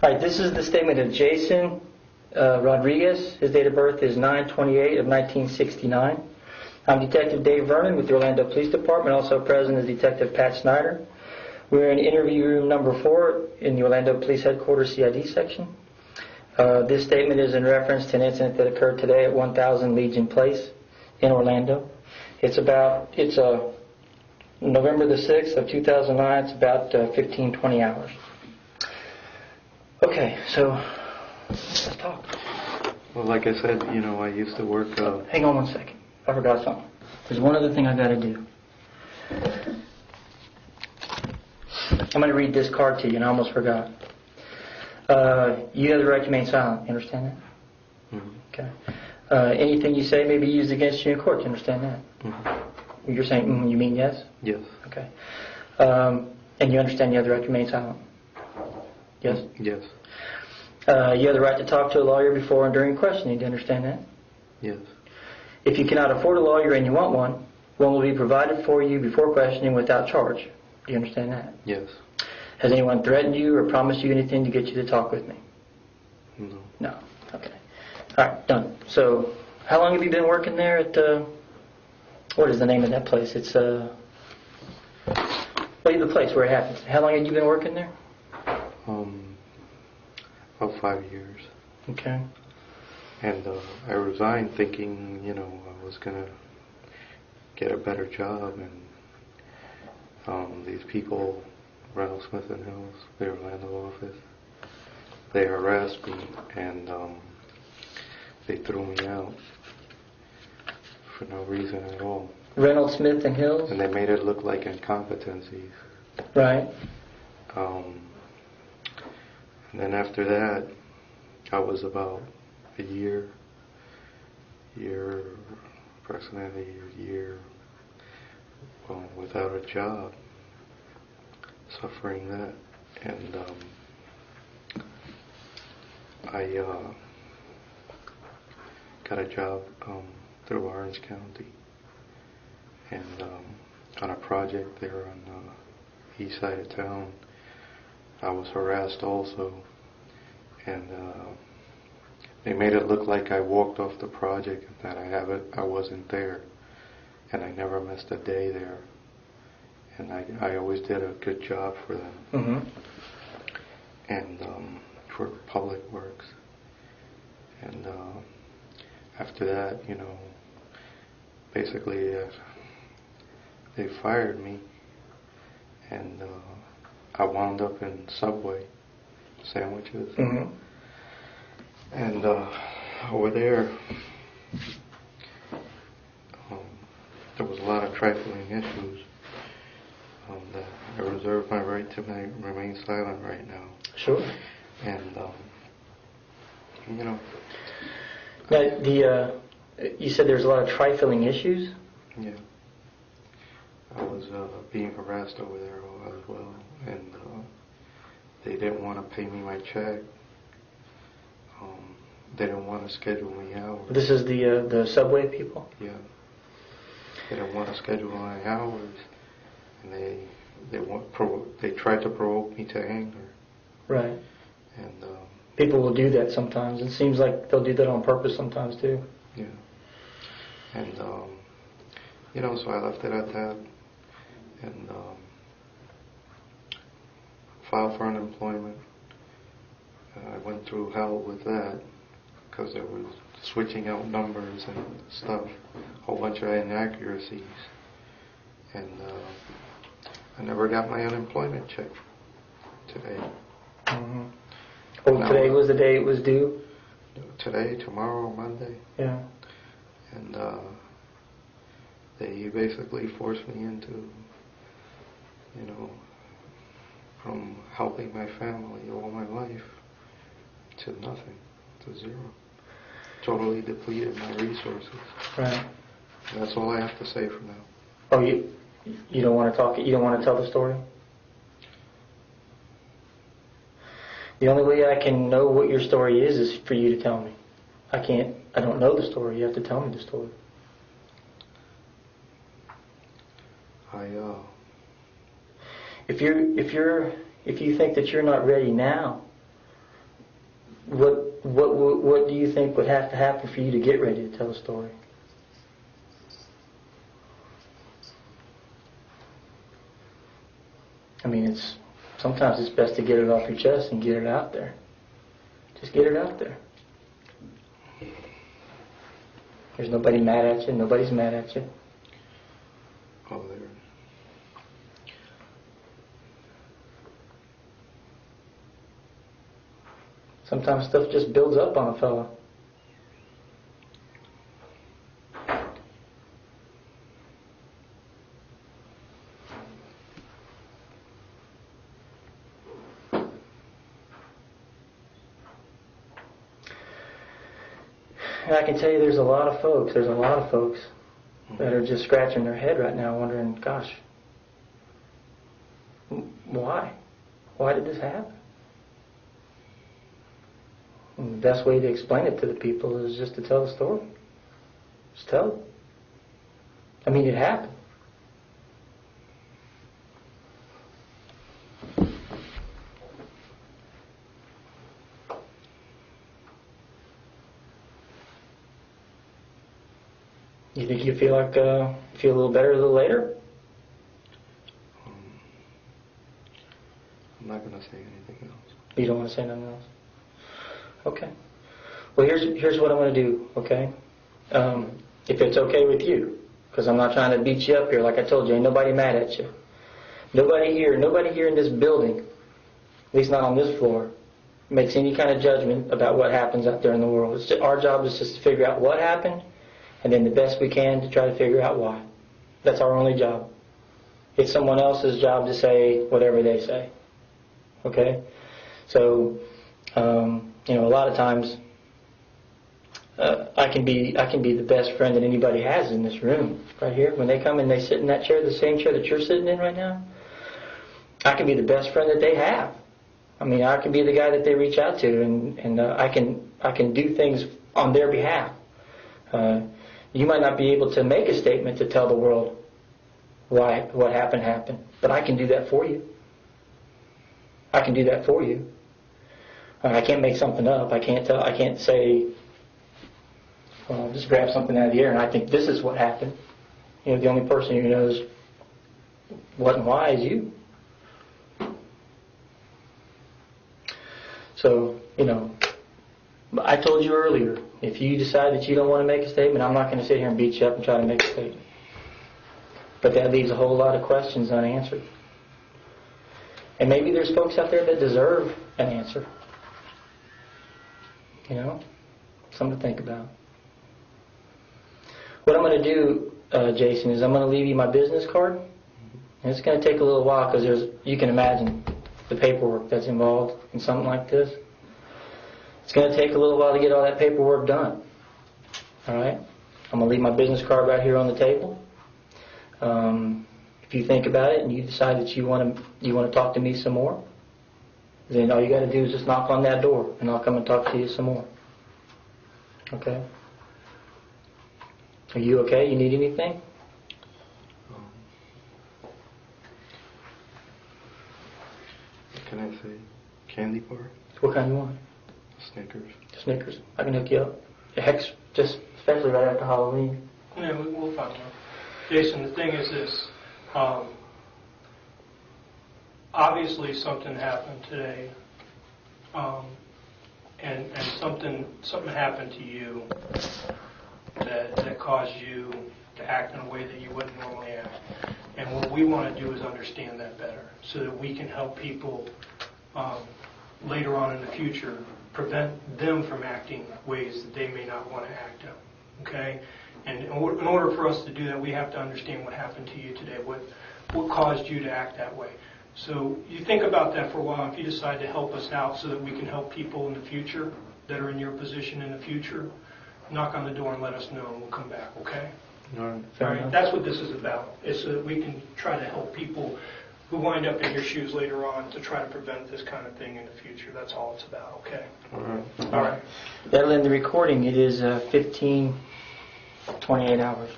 All right, this is the statement of Jason Rodriguez. His date of birth is 9/28 of 1969. I'm Detective Dave Vernon with the Orlando Police Department. Also present is Detective Pat Snyder. We're in interview room number 4 in the Orlando Police Headquarters CID section. This statement is in reference to an incident that occurred today at 1000 Legion Place in Orlando. It's November the 6th of 2009. It's about 15-20 hours. Okay, so let's talk. Well, like I said, I used to work... Hang on one second. I forgot something. There's one other thing I got to do. I'm going to read this card to you, and I almost forgot. You have the right to remain silent. You understand that? Mm-hmm. Okay. Anything you say may be used against you in court. You understand that? Mm-hmm. You're saying, you mean yes? Yes. Okay. And you understand you have the right to remain silent? Yes? Yes. You have the right to talk to a lawyer before and during questioning. Do you understand that? Yes. If you cannot afford a lawyer and you want one will be provided for you before questioning without charge. Do you understand that? Yes. Has anyone threatened you or promised you anything to get you to talk with me? No. No. Okay. All right, done. So, how long have you been working there at, what is the name of that place? It's, the place where it happens. How long have you been working there? About 5 years. Okay. And I resigned thinking, I was going to get a better job, and these people, Reynolds, Smith and Hills, the Orlando office, they harassed me, and they threw me out for no reason at all. Reynolds, Smith and Hills? And they made it look like incompetencies. Right. And then after that, I was about approximately a year without a job, suffering that. And I got a job through Orange County, and on a project there on the east side of town. I was harassed also, and they made it look like I walked off the project and that I wasn't there, and I never missed a day there, and I always did a good job for them. Mm-hmm. And for public works. And after that, basically they fired me, and I wound up in Subway sandwiches. Mm-hmm. And over there, there was a lot of trifling issues that I reserve my right to remain silent right now. Sure. And, Now, you said there's a lot of trifling issues? Yeah. I was being harassed over there as well, and they didn't want to pay me my check. They didn't want to schedule me hours. This is the Subway people? Yeah. They didn't want to schedule my hours, and they tried to provoke me to anger. Right. And people will do that sometimes. It seems like they'll do that on purpose sometimes too. Yeah. And so I left it at that, and filed for unemployment. I went through hell with that because there was switching out numbers and stuff, a whole bunch of inaccuracies, and I never got my unemployment check today. Mm-hmm. Oh, today was the day it was due? Today, tomorrow, Monday. Yeah. And they basically forced me into, from helping my family all my life to nothing, to zero. Totally depleted my resources. Right. And that's all I have to say for now. Oh, you don't want to talk? You don't want to tell the story? The only way I can know what your story is for you to tell me. I don't know the story. You have to tell me the story. If you think that you're not ready now what do you think would have to happen for you to get ready to tell a story? I mean, sometimes it's best to get it off your chest and get it out there. Just get it out there. There's nobody mad at you. Nobody's mad at you. Oh, there. Sometimes stuff just builds up on a fella. And I can tell you there's a lot of folks that are just scratching their head right now wondering, gosh, why? Why did this happen? And the best way to explain it to the people is just to tell the story. Just tell it. I mean, it happened. You think you feel like feel a little better a little later? I'm not going to say anything else. You don't want to say nothing else? Okay. Well, here's what I'm going to do, okay? If it's okay with you, because I'm not trying to beat you up here. Like I told you, ain't nobody mad at you. Nobody here in this building, at least not on this floor, makes any kind of judgment about what happens out there in the world. Our job is just to figure out what happened, and then the best we can to try to figure out why. That's our only job. It's someone else's job to say whatever they say. Okay? So, a lot of times I can be the best friend that anybody has in this room right here. When they come and they sit in that chair, the same chair that you're sitting in right now, I can be the best friend that they have. I mean, I can be the guy that they reach out to, and I can do things on their behalf. You might not be able to make a statement to tell the world why what happened, but I can do that for you. I can do that for you. I can't make something up. I can't say, well, just grab something out of the air and I think this is what happened. The only person who knows what and why is you. So, I told you earlier, if you decide that you don't want to make a statement, I'm not going to sit here and beat you up and try to make a statement. But that leaves a whole lot of questions unanswered. And maybe there's folks out there that deserve an answer. Something to think about. What I'm going to do, Jason, is I'm going to leave you my business card. And it's going to take a little while because you can imagine the paperwork that's involved in something like this. It's going to take a little while to get all that paperwork done. All right? I'm going to leave my business card right here on the table. If you think about it and you decide that you want to talk to me some more, then all you got to do is just knock on that door and I'll come and talk to you some more. Okay? Are you okay? You need anything? Can I say candy bar? What kind you want? Snickers. Snickers. I can hook you up. Heck, just especially right after Halloween. Yeah, we'll find one. Jason, the thing is this. Obviously something happened today. And something happened to you that caused you to act in a way that you wouldn't normally act. And what we want to do is understand that better so that we can help people later on in the future prevent them from acting ways that they may not want to act in. Okay? And in order for us to do that, we have to understand what happened to you today, what caused you to act that way. So you think about that for a while. If you decide to help us out so that we can help people in the future that are in your position in the future, knock on the door and let us know and we'll come back, okay? All right. All right, that's what this is about, is so that we can try to help people who wind up in your shoes later on to try to prevent this kind of thing in the future. That's all it's about, okay? All right. All right. That'll end the recording. It is 15:28 hours.